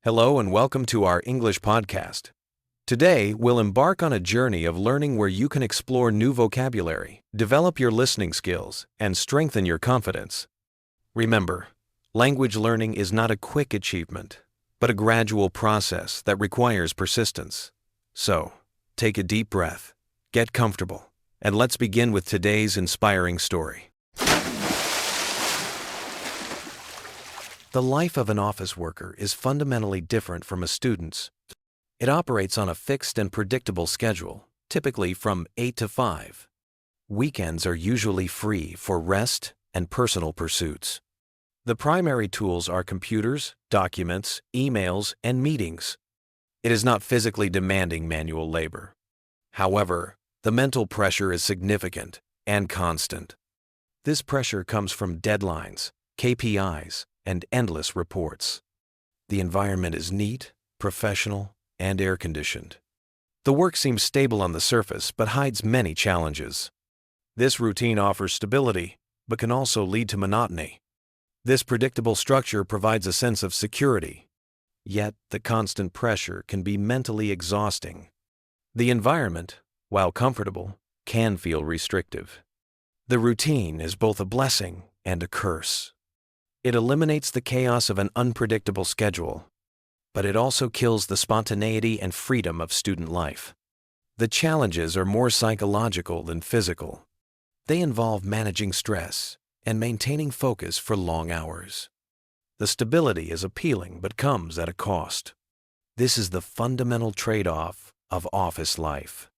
Hello and welcome to our English podcast. Today, we'll embark on a journey of learning where you can explore new vocabulary, develop your listening skills, and strengthen your confidence. Remember, language learning is not a quick achievement, but a gradual process that requires persistence. So, take a deep breath, get comfortable, and let's begin with today's inspiring story. The life of an office worker is fundamentally different from a student's. It operates on a fixed and predictable schedule, typically from 8 to 5. Weekends are usually free for rest and personal pursuits. The primary tools are computers, documents, emails, and meetings. It is not physically demanding manual labor. However, the mental pressure is significant and constant. This pressure comes from deadlines, KPIs, and endless reports. The environment is neat, professional, and air-conditioned. The work seems stable on the surface but hides many challenges. This routine offers stability, but can also lead to monotony. This predictable structure provides a sense of security. Yet, the constant pressure can be mentally exhausting. The environment, while comfortable, can feel restrictive. The routine is both a blessing and a curse. It eliminates the chaos of an unpredictable schedule, but it also kills the spontaneity and freedom of student life. The challenges are more psychological than physical. They involve managing stress and maintaining focus for long hours. The stability is appealing but comes at a cost. This is the fundamental trade-off of office life.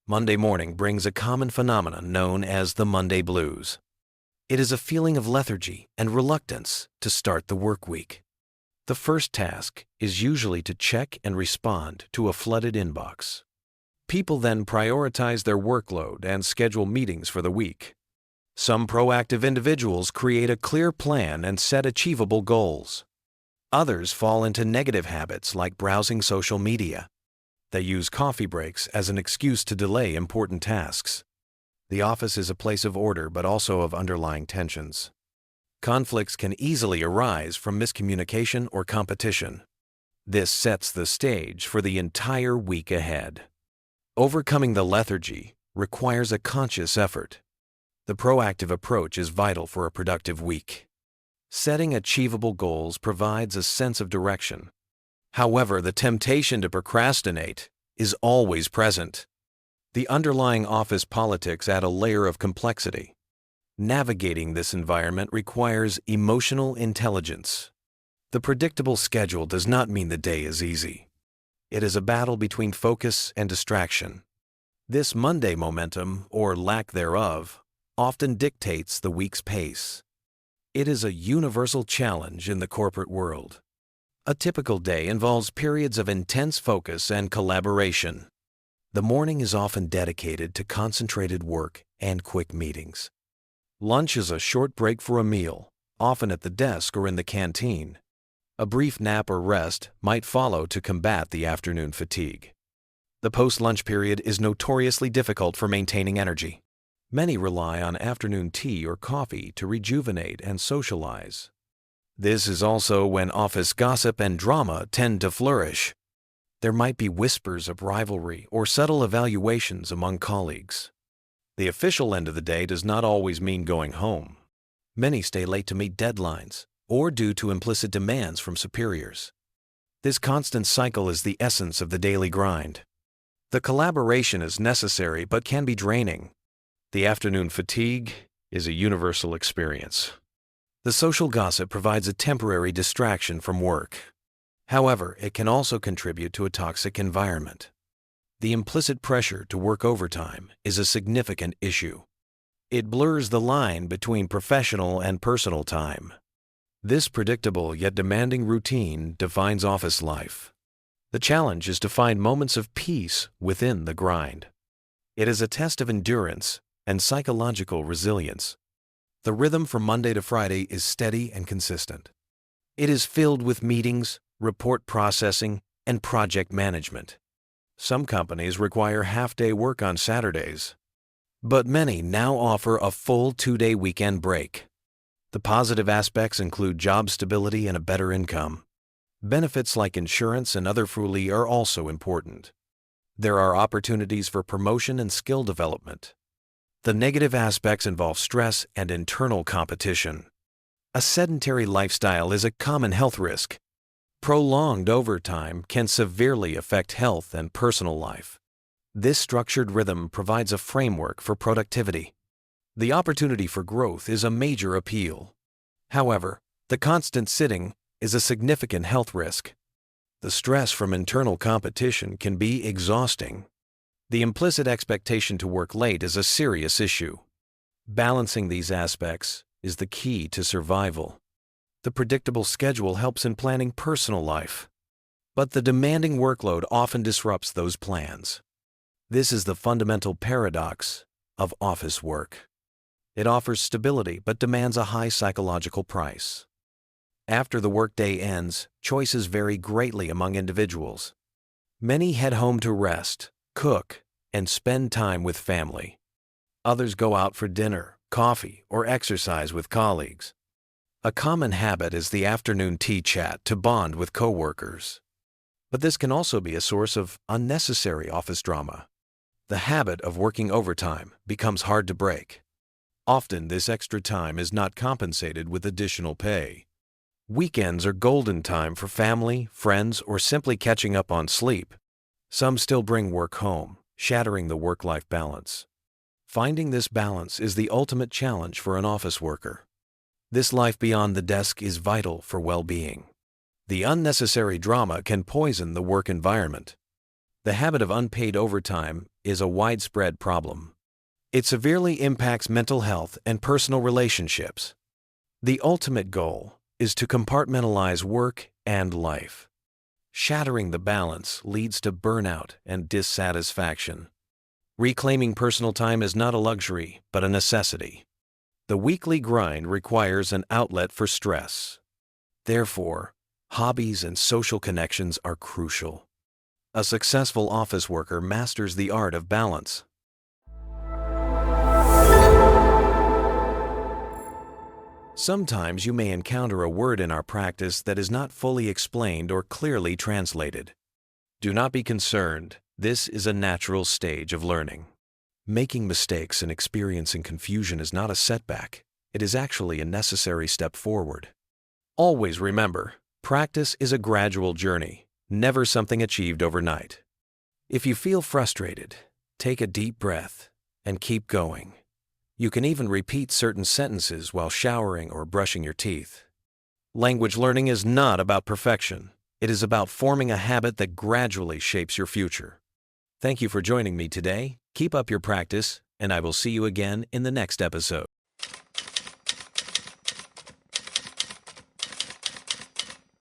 Monday morning brings a common phenomenon known as the Monday blues. It is a feeling of lethargy and reluctance to start the work week. The first task is usually to check and respond to a flooded inbox. People then prioritize their workload and schedule meetings for the week. Some proactive individuals create a clear plan and set achievable goals. Others fall into negative habits like browsing social media. They use coffee breaks as an excuse to delay important tasks. The office is a place of order but also of underlying tensions. Conflicts can easily arise from miscommunication or competition. This sets the stage for the entire week ahead. Overcoming the lethargy requires a conscious effort. The proactive approach is vital for a productive week. Setting achievable goals provides a sense of direction. However, the temptation to procrastinate is always present. The underlying office politics add a layer of complexity. Navigating this environment requires emotional intelligence. The predictable schedule does not mean the day is easy. It is a battle between focus and distraction. This Monday momentum, or lack thereof, often dictates the week's pace. It is a universal challenge in the corporate world. A typical day involves periods of intense focus and collaboration. The morning is often dedicated to concentrated work and quick meetings. Lunch is a short break for a meal, often at the desk or in the canteen. A brief nap or rest might follow to combat the afternoon fatigue. The post-lunch period is notoriously difficult for maintaining energy. Many rely on afternoon tea or coffee to rejuvenate and socialize. This is also when office gossip and drama tend to flourish. There might be whispers of rivalry or subtle evaluations among colleagues. The official end of the day does not always mean going home. Many stay late to meet deadlines or due to implicit demands from superiors. This constant cycle is the essence of the daily grind. The collaboration is necessary but can be draining. The afternoon fatigue is a universal experience. The social gossip provides a temporary distraction from work. However, it can also contribute to a toxic environment. The implicit pressure to work overtime is a significant issue. It blurs the line between professional and personal time. This predictable yet demanding routine defines office life. The challenge is to find moments of peace within the grind. It is a test of endurance and psychological resilience. The rhythm from Monday to Friday is steady and consistent. It is filled with meetings, report processing, and project management. Some companies require half-day work on Saturdays, but many now offer a full 2-day weekend break. The positive aspects include job stability and a better income. Benefits like insurance and other FULI are also important. There are opportunities for promotion and skill development. The negative aspects involve stress and internal competition. A sedentary lifestyle is a common health risk. Prolonged overtime can severely affect health and personal life. This structured rhythm provides a framework for productivity. The opportunity for growth is a major appeal. However, the constant sitting is a significant health risk. The stress from internal competition can be exhausting. The implicit expectation to work late is a serious issue. Balancing these aspects is the key to survival. The predictable schedule helps in planning personal life, but the demanding workload often disrupts those plans. This is the fundamental paradox of office work. It offers stability but demands a high psychological price. After the workday ends, choices vary greatly among individuals. Many head home to rest, cook, and spend time with family. Others go out for dinner, coffee, or exercise with colleagues. A common habit is the afternoon tea chat to bond with coworkers. But this can also be a source of unnecessary office drama. The habit of working overtime becomes hard to break. Often this extra time is not compensated with additional pay. Weekends are golden time for family, friends, or simply catching up on sleep. Some still bring work home, shattering the work-life balance. Finding this balance is the ultimate challenge for an office worker. This life beyond the desk is vital for well-being. The unnecessary drama can poison the work environment. The habit of unpaid overtime is a widespread problem. It severely impacts mental health and personal relationships. The ultimate goal is to compartmentalize work and life. Shattering the balance leads to burnout and dissatisfaction. Reclaiming personal time is not a luxury, but a necessity. The weekly grind requires an outlet for stress. Therefore, hobbies and social connections are crucial. A successful office worker masters the art of balance. Sometimes you may encounter a word in our practice that is not fully explained or clearly translated. Do not be concerned. This is a natural stage of learning. Making mistakes and experiencing confusion is not a setback. It is actually a necessary step forward. Always remember, practice is a gradual journey, never something achieved overnight. If you feel frustrated, take a deep breath and keep going. You can even repeat certain sentences while showering or brushing your teeth. Language learning is not about perfection. It is about forming a habit that gradually shapes your future. Thank you for joining me today. Keep up your practice, and I will see you again in the next episode.